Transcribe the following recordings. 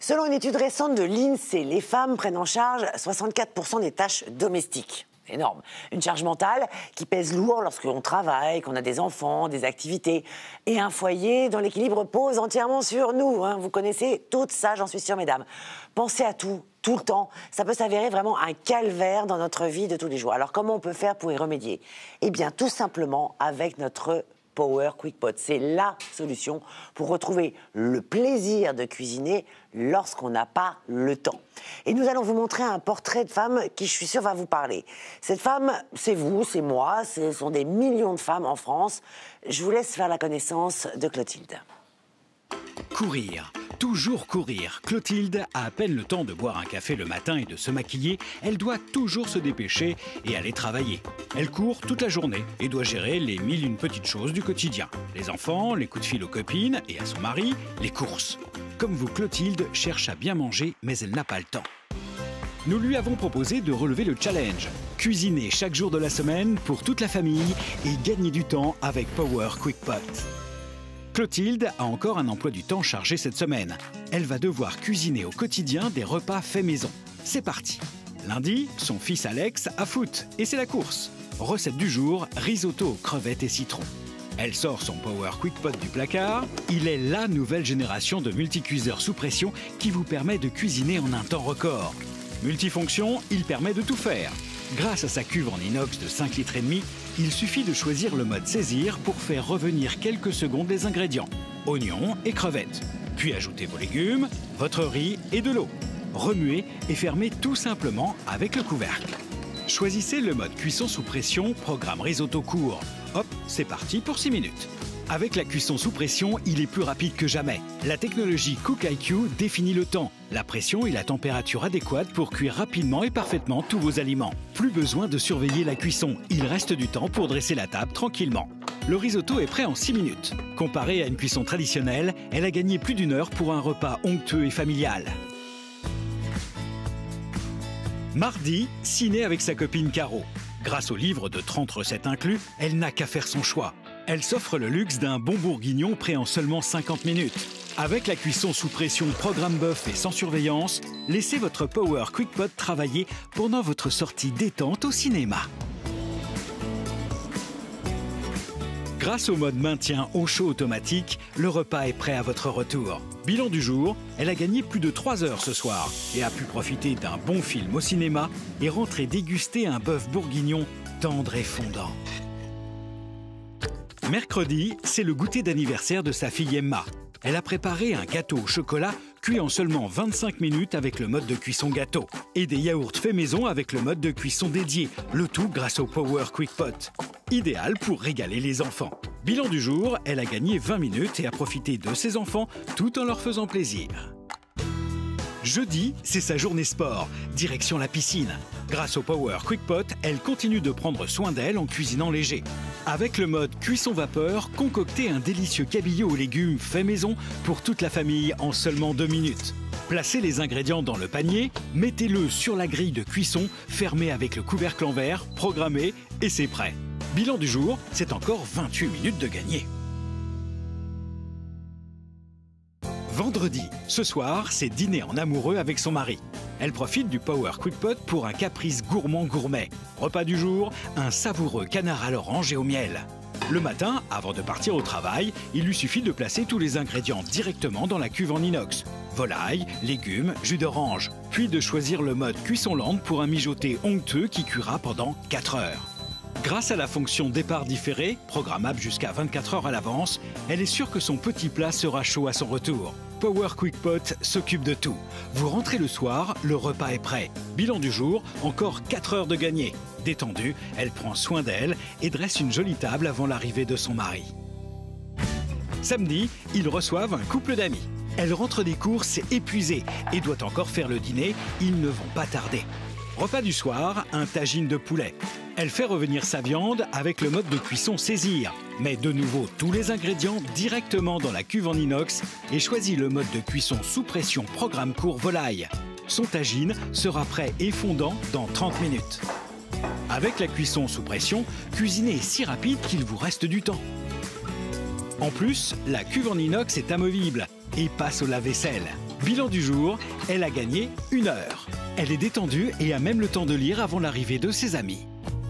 Selon une étude récente de l'INSEE, les femmes prennent en charge 64% des tâches domestiques. Énorme. Une charge mentale qui pèse lourd lorsqu'on travaille, qu'on a des enfants, des activités. Et un foyer dont l'équilibre repose entièrement sur nous. Vous connaissez tout ça, j'en suis sûre, mesdames. Pensez à tout le temps. Ça peut s'avérer vraiment un calvaire dans notre vie de tous les jours. Alors comment on peut faire pour y remédier? Eh bien, tout simplement avec notre Power Quick Pot. C'est la solution pour retrouver le plaisir de cuisiner lorsqu'on n'a pas le temps. Et nous allons vous montrer un portrait de femme qui, je suis sûre, va vous parler. Cette femme, c'est vous, c'est moi, ce sont des millions de femmes en France. Je vous laisse faire la connaissance de Clotilde. Courir, toujours courir. Clotilde a à peine le temps de boire un café le matin et de se maquiller. Elle doit toujours se dépêcher et aller travailler. Elle court toute la journée et doit gérer les 1001 petites choses du quotidien. Les enfants, les coups de fil aux copines et à son mari, les courses. Comme vous, Clotilde cherche à bien manger, mais elle n'a pas le temps. Nous lui avons proposé de relever le challenge. Cuisiner chaque jour de la semaine pour toute la famille et gagner du temps avec Power Quick Pot. Clotilde a encore un emploi du temps chargé cette semaine. Elle va devoir cuisiner au quotidien des repas faits maison. C'est parti. Lundi, son fils Alex a foot et c'est la course. Recette du jour, risotto aux crevettes et citron. Elle sort son Power Quick Pot du placard. Il est la nouvelle génération de multicuiseurs sous pression qui vous permet de cuisiner en un temps record. Multifonction, il permet de tout faire. Grâce à sa cuve en inox de 5,5 litres, il suffit de choisir le mode saisir pour faire revenir quelques secondes les ingrédients. Oignons et crevettes. Puis ajoutez vos légumes, votre riz et de l'eau. Remuez et fermez tout simplement avec le couvercle. Choisissez le mode cuisson sous pression, programme risotto court. Hop, c'est parti pour 6 minutes. Avec la cuisson sous pression, il est plus rapide que jamais. La technologie Cook IQ définit le temps, la pression et la température adéquate pour cuire rapidement et parfaitement tous vos aliments. Plus besoin de surveiller la cuisson, il reste du temps pour dresser la table tranquillement. Le risotto est prêt en 6 minutes. Comparé à une cuisson traditionnelle, elle a gagné plus d'1 heure pour un repas onctueux et familial. Mardi, ciné avec sa copine Caro. Grâce au livre de 30 recettes inclus, elle n'a qu'à faire son choix. Elle s'offre le luxe d'un bon bourguignon prêt en seulement 50 minutes. Avec la cuisson sous pression programme bœuf et sans surveillance, laissez votre Power Quick Pot travailler pendant votre sortie détente au cinéma. Grâce au mode maintien au chaud automatique, le repas est prêt à votre retour. Bilan du jour, elle a gagné plus de 3 heures ce soir et a pu profiter d'un bon film au cinéma et rentrer déguster un bœuf bourguignon tendre et fondant. Mercredi, c'est le goûter d'anniversaire de sa fille Emma. Elle a préparé un gâteau au chocolat cuit en seulement 25 minutes avec le mode de cuisson gâteau et des yaourts faits maison avec le mode de cuisson dédié, le tout grâce au Power Quick Pot. Idéal pour régaler les enfants. Bilan du jour, elle a gagné 20 minutes et a profité de ses enfants tout en leur faisant plaisir. Jeudi, c'est sa journée sport, direction la piscine. Grâce au Power Quick Pot, elle continue de prendre soin d'elle en cuisinant léger. Avec le mode cuisson vapeur, concoctez un délicieux cabillaud aux légumes fait maison pour toute la famille en seulement 2 minutes. Placez les ingrédients dans le panier, mettez-le sur la grille de cuisson, fermez avec le couvercle en verre, programmez et c'est prêt. Bilan du jour, c'est encore 28 minutes de gagné. Vendredi, ce soir, c'est dîner en amoureux avec son mari. Elle profite du Power Quick Pot pour un caprice gourmand-gourmet. Repas du jour, un savoureux canard à l'orange et au miel. Le matin, avant de partir au travail, il lui suffit de placer tous les ingrédients directement dans la cuve en inox. Volaille, légumes, jus d'orange. Puis de choisir le mode cuisson lente pour un mijoté onctueux qui cuira pendant 4 heures. Grâce à la fonction départ différé, programmable jusqu'à 24 heures à l'avance, elle est sûre que son petit plat sera chaud à son retour. Power Quick Pot s'occupe de tout. Vous rentrez le soir, le repas est prêt. Bilan du jour, encore 4 heures de gagné. Détendue, elle prend soin d'elle et dresse une jolie table avant l'arrivée de son mari. Samedi, ils reçoivent un couple d'amis. Elle rentre des courses épuisée et doit encore faire le dîner, ils ne vont pas tarder. Repas du soir, un tagine de poulet. Elle fait revenir sa viande avec le mode de cuisson saisir. Met de nouveau tous les ingrédients directement dans la cuve en inox et choisit le mode de cuisson sous pression programme court volaille. Son tagine sera prêt et fondant dans 30 minutes. Avec la cuisson sous pression, cuisiner est si rapide qu'il vous reste du temps. En plus, la cuve en inox est amovible et passe au lave-vaisselle. Bilan du jour, elle a gagné 1 heure. Elle est détendue et a même le temps de lire avant l'arrivée de ses amis.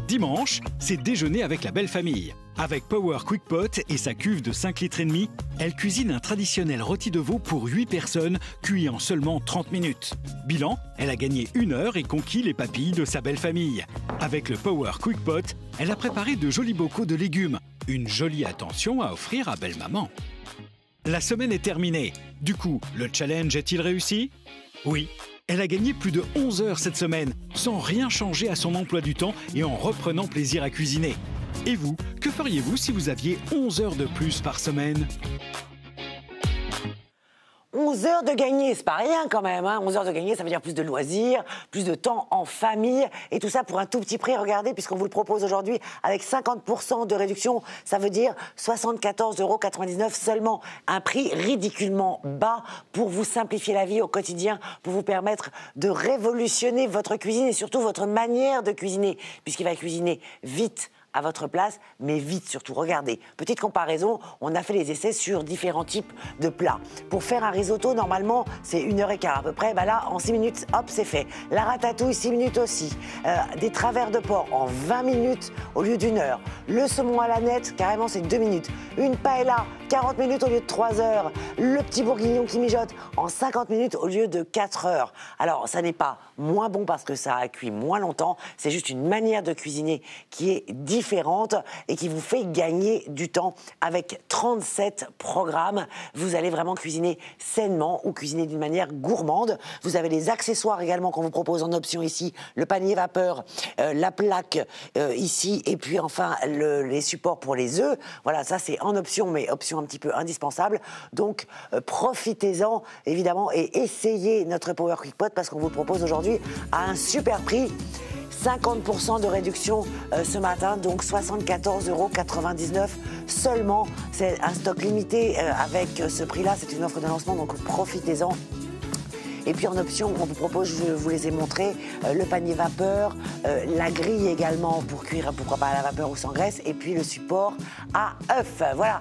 Dimanche, c'est déjeuner avec la belle famille. Avec Power Quick Pot et sa cuve de 5 litres et demi, elle cuisine un traditionnel rôti de veau pour 8 personnes, cuit en seulement 30 minutes. Bilan, elle a gagné 1 heure et conquis les papilles de sa belle famille. Avec le Power Quick Pot, elle a préparé de jolis bocaux de légumes. Une jolie attention à offrir à belle maman. La semaine est terminée. Du coup, le challenge est-il réussi? Oui. Elle a gagné plus de 11 heures cette semaine, sans rien changer à son emploi du temps et en reprenant plaisir à cuisiner. Et vous, que feriez-vous si vous aviez 11 heures de plus par semaine? 11 heures de gagner, c'est pas rien quand même. 11 heures de gagner, ça veut dire plus de loisirs, plus de temps en famille. Et tout ça pour un tout petit prix. Regardez, puisqu'on vous le propose aujourd'hui avec 50% de réduction, ça veut dire 74,99 € seulement. Un prix ridiculement bas pour vous simplifier la vie au quotidien, pour vous permettre de révolutionner votre cuisine et surtout votre manière de cuisiner, puisqu'il va cuisiner vite, à votre place, mais vite surtout. Regardez, petite comparaison, on a fait les essais sur différents types de plats. Pour faire un risotto, normalement, c'est 1h15 à peu près. Là, en 6 minutes, hop, c'est fait. La ratatouille, 6 minutes aussi. Des travers de porc en 20 minutes au lieu d'1 heure. Le saumon à la nette, carrément, c'est 2 minutes. Une paella, 40 minutes au lieu de 3 heures. Le petit bourguignon qui mijote en 50 minutes au lieu de 4 heures. Alors, ça n'est pas moins bon parce que ça a cuit moins longtemps. C'est juste une manière de cuisiner qui est différente et qui vous fait gagner du temps. Avec 37 programmes, vous allez vraiment cuisiner sainement ou cuisiner d'une manière gourmande. Vous avez les accessoires également qu'on vous propose en option ici, le panier vapeur, la plaque ici, et puis enfin les supports pour les œufs. Voilà, ça c'est en option, mais option un petit peu indispensable. Donc profitez-en évidemment et essayez notre Power Quick Pot parce qu'on vous le propose aujourd'hui à un super prix. 50% de réduction ce matin, donc 74,99 € seulement. C'est un stock limité avec ce prix-là, c'est une offre de lancement, donc profitez-en. Et puis en option, on vous propose, je vous les ai montrés, le panier vapeur, la grille également pour cuire, pourquoi pas à la vapeur ou sans graisse, et puis le support à œufs. Voilà.